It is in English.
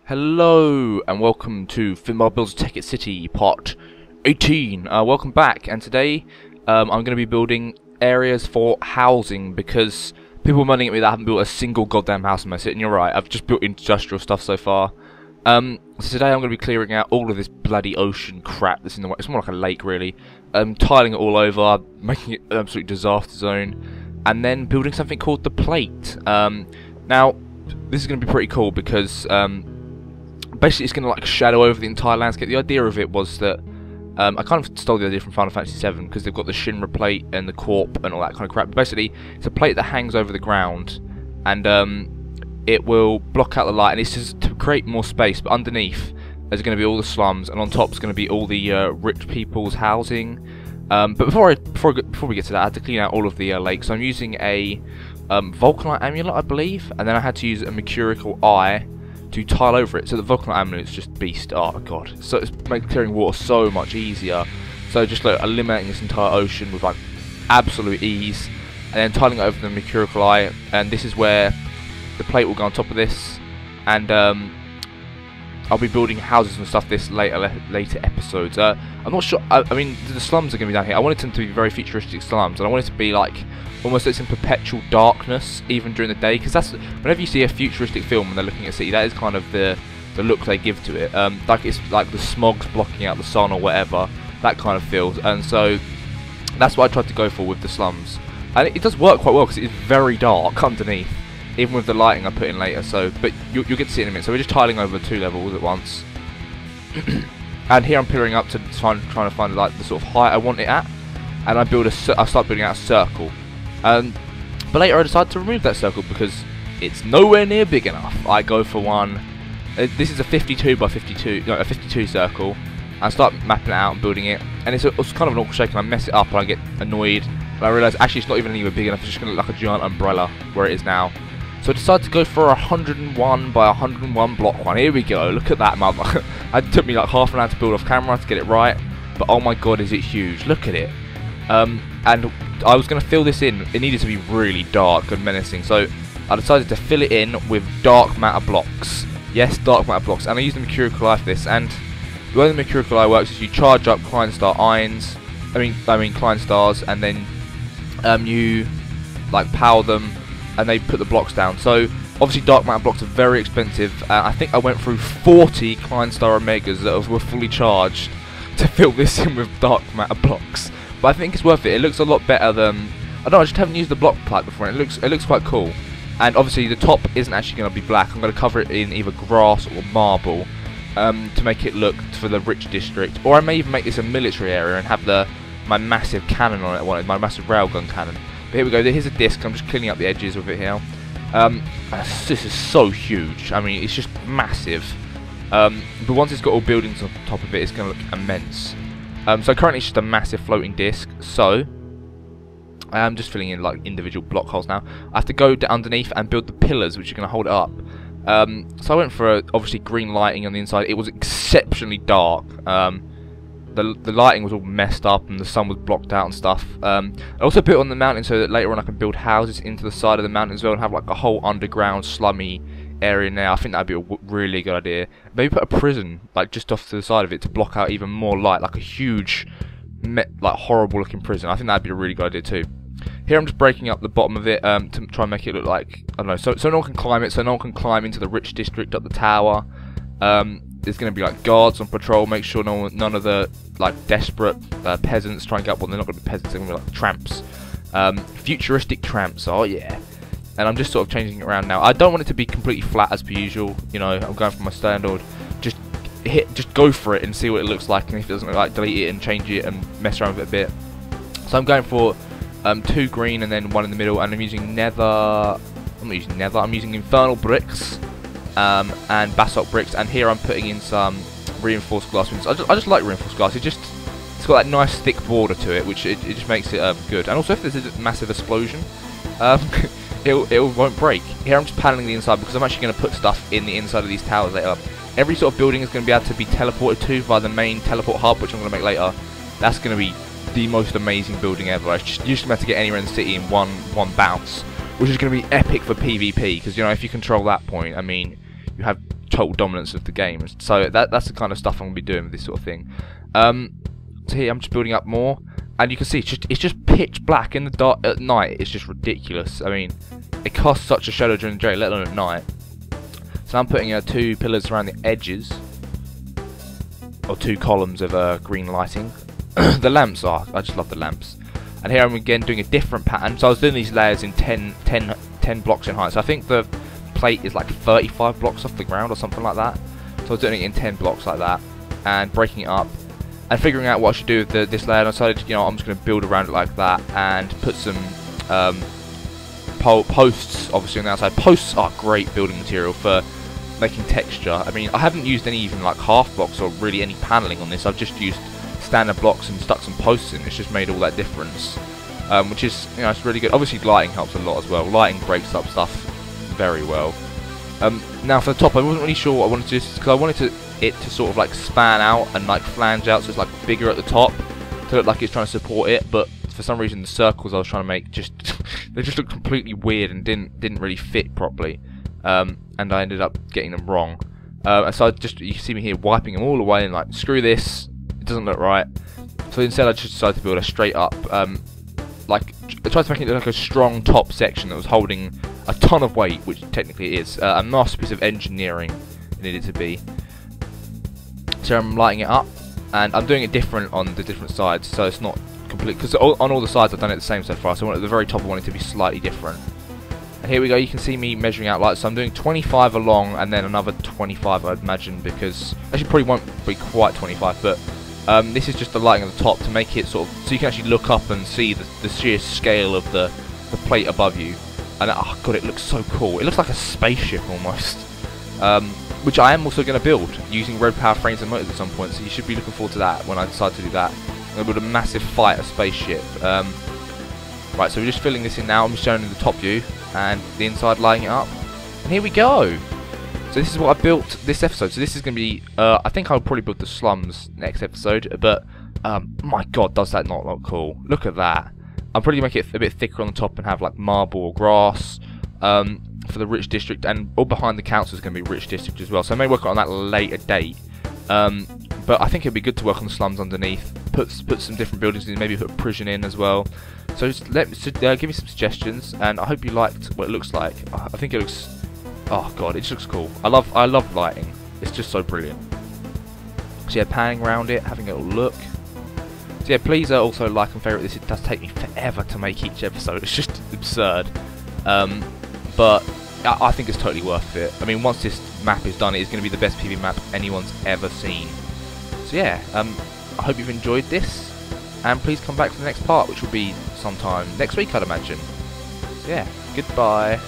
Hello and welcome to Finbar Builds Tekkit City Part 18. Welcome back, and today I'm going to be building areas for housing because people are moaning at me that I haven't built a single goddamn house in my city, and you're right, I've just built industrial stuff so far. So today I'm going to be clearing out all of this bloody ocean crap that's in the way. It's more like a lake really. Tiling it all over, making it an absolute disaster zone, and then building something called the plate. Now this is going to be pretty cool because basically it's going to like shadow over the entire landscape. The idea of it was that I kind of stole the idea from Final Fantasy VII because they've got the Shinra plate and the Corp and all that kind of crap. But basically it's a plate that hangs over the ground, and it will block out the light, and it's just to create more space. But underneath there's going to be all the slums, and on top is going to be all the rich people's housing. But before we get to that, I had to clean out all of the lakes. So I'm using a Vulcanite amulet, I believe, and then I had to use a Mercurical eye to tile over it. So the Vulcanite amulet is just beast. Oh god, so it's making clearing water so much easier. So just like eliminating this entire ocean with like absolute ease, and then tiling it over the Mercurical eye. And this is where the plate will go on top of this, and I'll be building houses and stuff this later episodes. I'm not sure. I mean, the slums are going to be down here. I wanted them to be very futuristic slums, and I want it to be like almost it's in perpetual darkness even during the day, because that's whenever you see a futuristic film and they're looking at a city, that is kind of the look they give to it. Like it's like the smog's blocking out the sun or whatever, that kind of feels. And so that's what I tried to go for with the slums, and it does work quite well because it is very dark underneath, even with the lighting I put in later. So, but you'll get to see it in a minute. So we're just tiling over 2 levels at once. And here I'm pillaring up to trying to find like the sort of height I want it at, and I start building out a circle. But later I decided to remove that circle because it's nowhere near big enough. I go for one. This is a 52 by 52, no, a 52 circle. I start mapping it out and building it, and it's kind of an awkward shape, and I mess it up and I get annoyed. And I realise actually it's not even anywhere big enough. It's just going to look like a giant umbrella where it is now. So I decided to go for a 101 by 101 block one. Here we go. Look at that, mother. It took me like half an hour to build off camera to get it right, but oh my god, is it huge? Look at it. And I was going to fill this in. It needed to be really dark and menacing, so I decided to fill it in with dark matter blocks. Yes, dark matter blocks. And I used the Mercurical eye for this. And the way the Mercurical eye works is you charge up Kleinstar irons. I mean Kleinstars, and then you like power them, and they put the blocks down. So obviously dark matter blocks are very expensive. I think I went through 40 Kleinstar Omegas that were fully charged to fill this in with dark matter blocks. But I think it's worth it. It looks a lot better than, I don't know, I just haven't used the block type before, and it looks quite cool. And obviously the top isn't actually going to be black. I'm going to cover it in either grass or marble to make it look for the rich district. Or I may even make this a military area and have my massive cannon on it, my massive railgun cannon. But here we go. Here's a disc. I'm just cleaning up the edges with it here. This is so huge. I mean, it's just massive. But once it's got all buildings on top of it, it's going to look immense. So currently it's just a massive floating disc, so I'm just filling in like individual block holes now. I have to go underneath and build the pillars which are going to hold it up. So I went for obviously green lighting on the inside. It was exceptionally dark. The lighting was all messed up and the sun was blocked out and stuff. I also put it on the mountain so that later on I can build houses into the side of the mountain as well and have like a whole underground slummy area now. I think that'd be a really good idea. Maybe put a prison like just off to the side of it to block out even more light, like a huge like horrible looking prison. I think that'd be a really good idea too. Here I'm just breaking up the bottom of it to try and make it look like, I don't know, so no one can climb it, so no one can climb into the rich district up the tower. There's going to be like guards on patrol, make sure none of the like desperate peasants try and get up. Well, they're not going to be peasants, they're going to be like tramps, futuristic tramps. Oh yeah. And I'm just sort of changing it around now. I don't want it to be completely flat as per usual. You know, I'm going for my standard. Just go for it and see what it looks like. And if it doesn't look like, delete it and change it and mess around with it a bit. So I'm going for 2 green and then 1 in the middle. And I'm using nether. I'm not using nether. I'm using infernal bricks and basalt bricks. And here I'm putting in some reinforced glass windows. I just like reinforced glass. It's got that nice thick border to it, which it just makes it good. And also, if there's a massive explosion, it won't break. Here I'm just paneling the inside because I'm actually going to put stuff in the inside of these towers later. Every sort of building is going to be able to be teleported to via the main teleport hub, which I'm going to make later. That's going to be the most amazing building ever. I just used to be able to get anywhere in the city in one bounce, which is going to be epic for PvP because, you know, if you control that point, I mean, you have total dominance of the game. So that's the kind of stuff I'm gonna be doing with this sort of thing. So here I'm just building up more, and you can see it's just pitch black in the dark at night. It's just ridiculous. I mean, it casts such a shadow during the day, let alone at night. So I'm putting 2 pillars around the edges, or 2 columns of green lighting. The lamps I just love the lamps. And here I'm again doing a different pattern. So I was doing these layers in 10 blocks in height. So I think the plate is like 35 blocks off the ground or something like that. So I was doing it in 10 blocks like that, and breaking it up, and figuring out what I should do with this layer. And I decided, you know, I'm just going to build around it like that, and put some posts, obviously, on the outside. Posts are great building material for making texture. I mean, I haven't used any even like half blocks or really any paneling on this. I've just used standard blocks and stuck some posts in. It's just made all that difference, which is, you know, it's really good. Obviously, lighting helps a lot as well. Lighting breaks up stuff very well. Now for the top, I wasn't really sure what I wanted to do, because I wanted it to sort of like span out and like flange out, so it's like bigger at the top to look like it's trying to support it. But for some reason, the circles I was trying to make they just looked completely weird and didn't really fit properly, and I ended up getting them wrong. And so you see me here wiping them all away and like, screw this, it doesn't look right. So instead, I just decided to build a straight up, like I tried to make it look like a strong top section that was holding a ton of weight, which technically it is. A masterpiece of engineering it needed to be. So I'm lighting it up, and I'm doing it different on the different sides, so it's not complete, because on all the sides I've done it the same so far. So at the very top I want it to be slightly different. And here we go, you can see me measuring out lights. So I'm doing 25 along and then another 25, I'd imagine, because actually probably won't be quite 25, but this is just the lighting at the top to make it sort of so you can actually look up and see the sheer scale of the plate above you. And oh god, it looks so cool. It looks like a spaceship almost, which I am also going to build using road power frames and motors at some point. So you should be looking forward to that when I decide to do that. I'm going to build a massive fighter spaceship. Right, so we're just filling this in now. I'm just showing you the top view and the inside, lighting it up. And here we go. So this is what I built this episode. So this is going to be, I think I'll probably build the slums next episode. But my god, does that not look cool? Look at that. I'll probably make it a bit thicker on the top and have like marble or grass for the rich district, and all behind the council is going to be rich district as well. So I may work on that later date. But I think it'd be good to work on the slums underneath. Put some different buildings in, maybe put a prison in as well. So just give me some suggestions, and I hope you liked what it looks like. I think it looks, oh god, it just looks cool. I love lighting. It's just so brilliant. So yeah, panning around it, having a little look. So yeah, please also like and favourite this. It does take me forever to make each episode. It's just absurd. But I think it's totally worth it. I mean, once this map is done, it is going to be the best PV map anyone's ever seen. So yeah, I hope you've enjoyed this, and please come back for the next part, which will be sometime next week, I'd imagine. So yeah, goodbye.